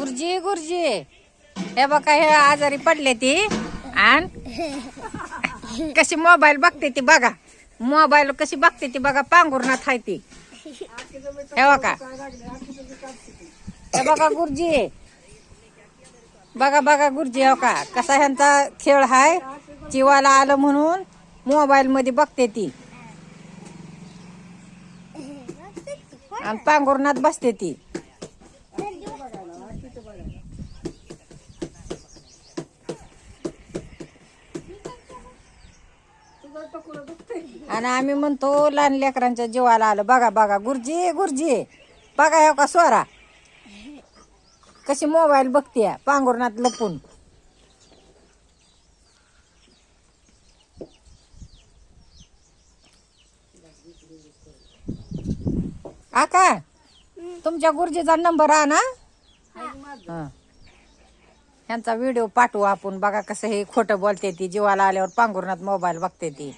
गुरुजी गुरुजी हे बघा हे आजारी पडले ती आणि कशी मोबाईल बघते ती बघा मोबाईल कशी बघते ती बघा पांघुरणात आहे ती हे बघा हे बघा गुरुजी बघा बघा गुरुजी हो का कसा ह्यांचा खेळ हाय जीवाला आलं म्हणून मोबाईल मध्ये बघते ती आणि पांघुरणात बसते ती आणि आम्ही म्हणतो लहान लेकरांच्या जीवाला आलं बघा बघा गुरुजी गुरुजी बघा हो का स्वरा कशी मोबाईल बघते पांघुरणात लपून आका तुमच्या गुरुजीचा नंबर आहे ना हं. ह्यांचा व्हिडिओ पाठवू आपण बघा कसं हे खोटं बोलते ती जीवाला आल्यावर पांघुरणात मोबाईल बघते ती